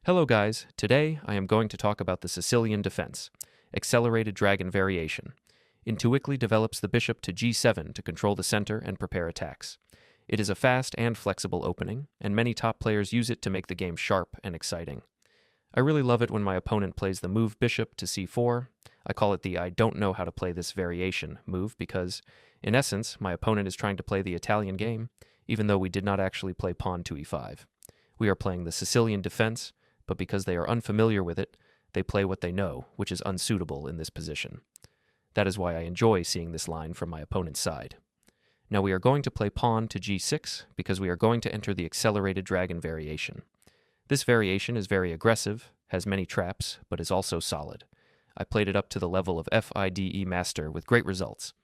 Hello guys, today I am going to talk about the Sicilian defense, accelerated dragon variation. Intuically develops the bishop to g7 to control the center and prepare attacks. It is a fast and flexible opening, and many top players use it to make the game sharp and exciting. I really love it when my opponent plays the move bishop to c4. I call it the I don't know how to play this variation move because, in essence, my opponent is trying to play the Italian game, even though we did not actually play pawn to e5. We are playing the Sicilian defense, but because they are unfamiliar with it, they play what they know, which is unsuitable in this position. That is why I enjoy seeing this line from my opponent's side. Now we are going to play pawn to g6 because we are going to enter the accelerated dragon variation. This variation is very aggressive, has many traps, but is also solid. I played it up to the level of FIDE master with great results.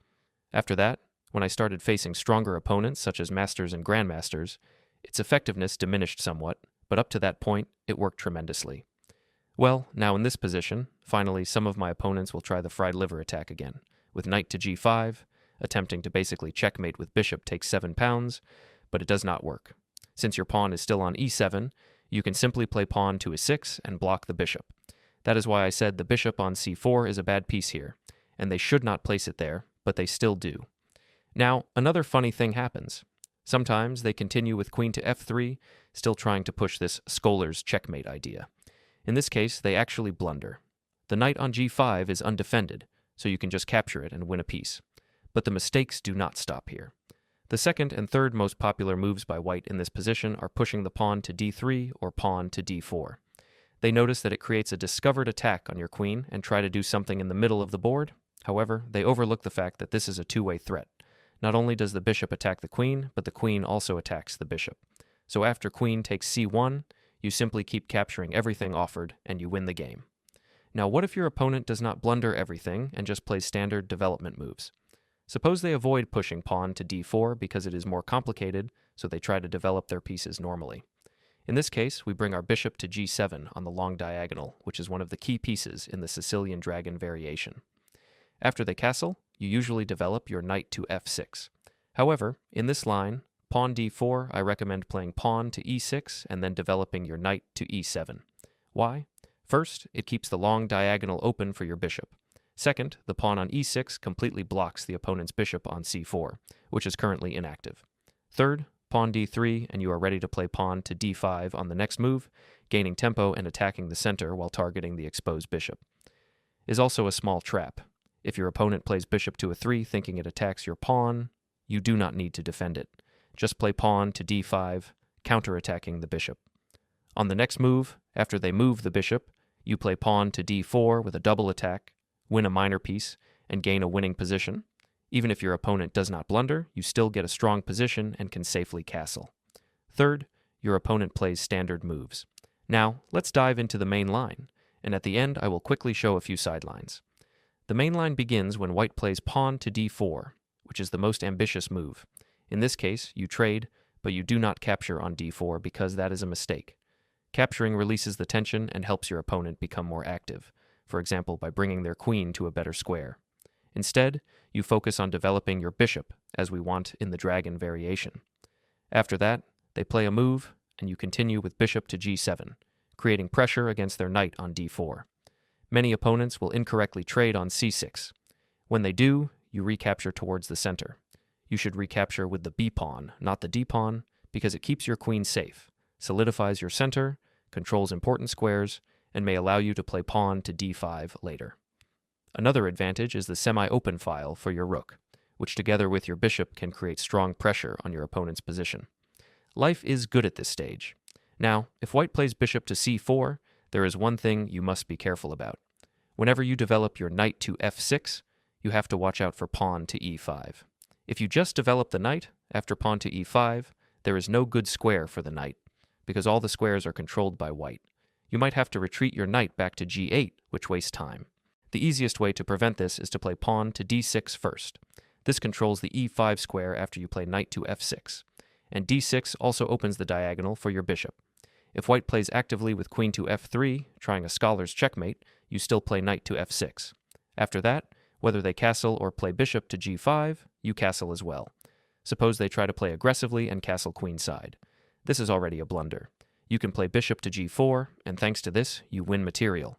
After that, when I started facing stronger opponents such as masters and grandmasters, its effectiveness diminished somewhat, but up to that point, it worked tremendously. Well, now in this position, finally some of my opponents will try the fried liver attack again, with knight to g5, attempting to basically checkmate with bishop takes 7 pounds, but it does not work. Since your pawn is still on e7, you can simply play pawn to e6 and block the bishop. That is why I said the bishop on c4 is a bad piece here, and they should not place it there, but they still do. Now, another funny thing happens. Sometimes they continue with queen to f3, still trying to push this scholar's checkmate idea. In this case, they actually blunder. The knight on g5 is undefended, so you can just capture it and win a piece. But the mistakes do not stop here. The second and third most popular moves by white in this position are pushing the pawn to d3 or pawn to d4. They notice that it creates a discovered attack on your queen and try to do something in the middle of the board. However, they overlook the fact that this is a two-way threat. Not only does the bishop attack the queen, but the queen also attacks the bishop. So after queen takes c1, you simply keep capturing everything offered and you win the game. Now what if your opponent does not blunder everything and just plays standard development moves? Suppose they avoid pushing pawn to d4 because it is more complicated, so they try to develop their pieces normally. In this case, we bring our bishop to g7 on the long diagonal, which is one of the key pieces in the Sicilian Dragon variation. After they castle, you usually develop your knight to f6. However, in this line, pawn d4, I recommend playing pawn to e6 and then developing your knight to e7. Why? First, it keeps the long diagonal open for your bishop. Second, the pawn on e6 completely blocks the opponent's bishop on c4, which is currently inactive. Third, pawn d3, and you are ready to play pawn to d5 on the next move, gaining tempo and attacking the center while targeting the exposed bishop. Is also a small trap. If your opponent plays bishop to a3 thinking it attacks your pawn, you do not need to defend it. Just play pawn to d5, counterattacking the bishop. On the next move, after they move the bishop, you play pawn to d4 with a double attack, win a minor piece, and gain a winning position. Even if your opponent does not blunder, you still get a strong position and can safely castle. Third, your opponent plays standard moves. Now, let's dive into the main line, and at the end I will quickly show a few sidelines. The main line begins when white plays pawn to d4, which is the most ambitious move. In this case, you trade, but you do not capture on d4 because that is a mistake. Capturing releases the tension and helps your opponent become more active, for example by bringing their queen to a better square. Instead, you focus on developing your bishop, as we want in the dragon variation. After that, they play a move, and you continue with bishop to g7, creating pressure against their knight on d4. Many opponents will incorrectly trade on c6. When they do, you recapture towards the center. You should recapture with the b-pawn, not the d-pawn, because it keeps your queen safe, solidifies your center, controls important squares, and may allow you to play pawn to d5 later. Another advantage is the semi-open file for your rook, which together with your bishop can create strong pressure on your opponent's position. Life is good at this stage. Now, if white plays bishop to c4, there is one thing you must be careful about. Whenever you develop your knight to f6, you have to watch out for pawn to e5. If you just develop the knight after pawn to e5, there is no good square for the knight, because all the squares are controlled by white. You might have to retreat your knight back to g8, which wastes time. The easiest way to prevent this is to play pawn to d6 first. This controls the e5 square after you play knight to f6. And d6 also opens the diagonal for your bishop. If white plays actively with queen to f3, trying a scholar's checkmate, you still play knight to f6. After that, whether they castle or play bishop to g5, you castle as well. Suppose they try to play aggressively and castle queenside. This is already a blunder. You can play bishop to g4, and thanks to this, you win material.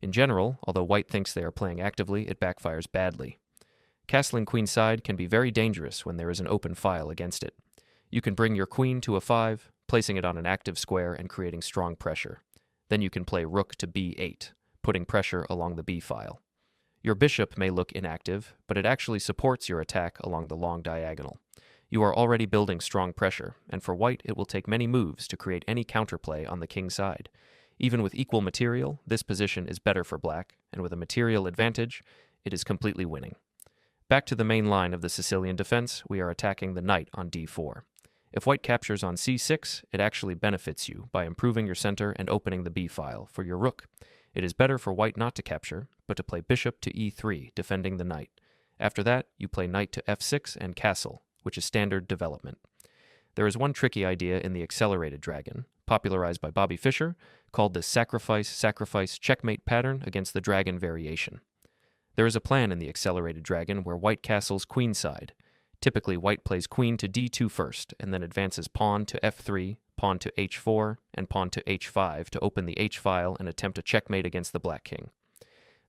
In general, although white thinks they are playing actively, it backfires badly. Castling queenside can be very dangerous when there is an open file against it. You can bring your queen to a 5, placing it on an active square and creating strong pressure. Then you can play rook to b8, putting pressure along the b file. Your bishop may look inactive, but it actually supports your attack along the long diagonal. You are already building strong pressure, and for white it will take many moves to create any counterplay on the king side. Even with equal material, this position is better for black, and with a material advantage, it is completely winning. Back to the main line of the Sicilian defense, we are attacking the knight on d4. If white captures on c6, it actually benefits you by improving your center and opening the b file for your rook. It is better for white not to capture, but to play bishop to e3, defending the knight. After that, you play knight to f6 and castle, which is standard development. There is one tricky idea in the accelerated dragon, popularized by Bobby Fischer, called the sacrifice checkmate pattern against the dragon variation. There is a plan in the accelerated dragon where white castles queenside. Typically, white plays queen to d2 first, and then advances pawn to f3, pawn to h4, and pawn to h5 to open the h-file and attempt a checkmate against the black king.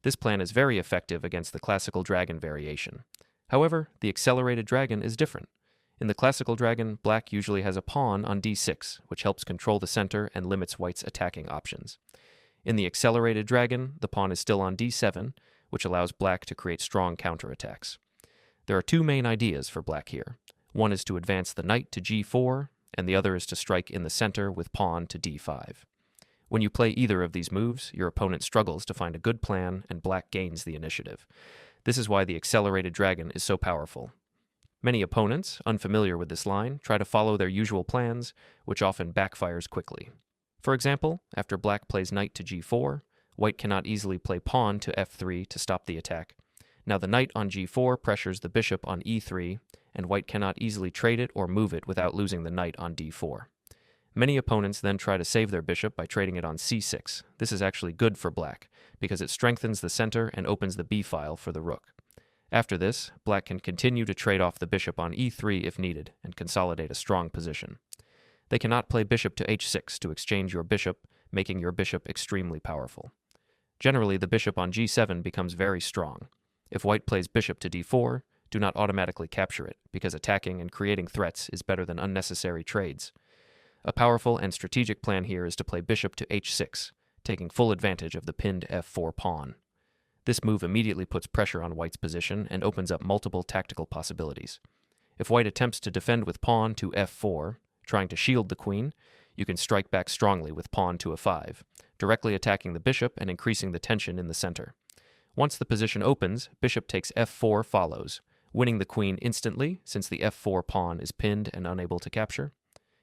This plan is very effective against the classical dragon variation. However, the accelerated dragon is different. In the classical dragon, black usually has a pawn on d6, which helps control the center and limits white's attacking options. In the accelerated dragon, the pawn is still on d7, which allows black to create strong counterattacks. There are two main ideas for black here. One is to advance the knight to g4, and the other is to strike in the center with pawn to d5. When you play either of these moves, your opponent struggles to find a good plan, and black gains the initiative. This is why the accelerated dragon is so powerful. Many opponents, unfamiliar with this line, try to follow their usual plans, which often backfires quickly. For example, after black plays knight to g4, white cannot easily play pawn to f3 to stop the attack. Now the knight on g4 pressures the bishop on e3, and white cannot easily trade it or move it without losing the knight on d4. Many opponents then try to save their bishop by trading it on c6. This is actually good for black, because it strengthens the center and opens the b file for the rook. After this, black can continue to trade off the bishop on e3 if needed, and consolidate a strong position. They cannot play bishop to h6 to exchange your bishop, making your bishop extremely powerful. Generally, the bishop on g7 becomes very strong. If white plays bishop to d4, do not automatically capture it, because attacking and creating threats is better than unnecessary trades. A powerful and strategic plan here is to play bishop to h6, taking full advantage of the pinned f4 pawn. This move immediately puts pressure on white's position and opens up multiple tactical possibilities. If white attempts to defend with pawn to f4, trying to shield the queen, you can strike back strongly with pawn to a5, directly attacking the bishop and increasing the tension in the center. Once the position opens, bishop takes f4 follows, winning the queen instantly since the f4 pawn is pinned and unable to capture.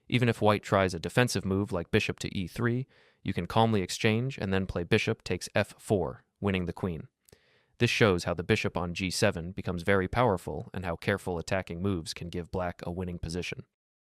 Even if white tries a defensive move like bishop to e3, you can calmly exchange and then play bishop takes f4, winning the queen. This shows how the bishop on g7 becomes very powerful and how careful attacking moves can give black a winning position.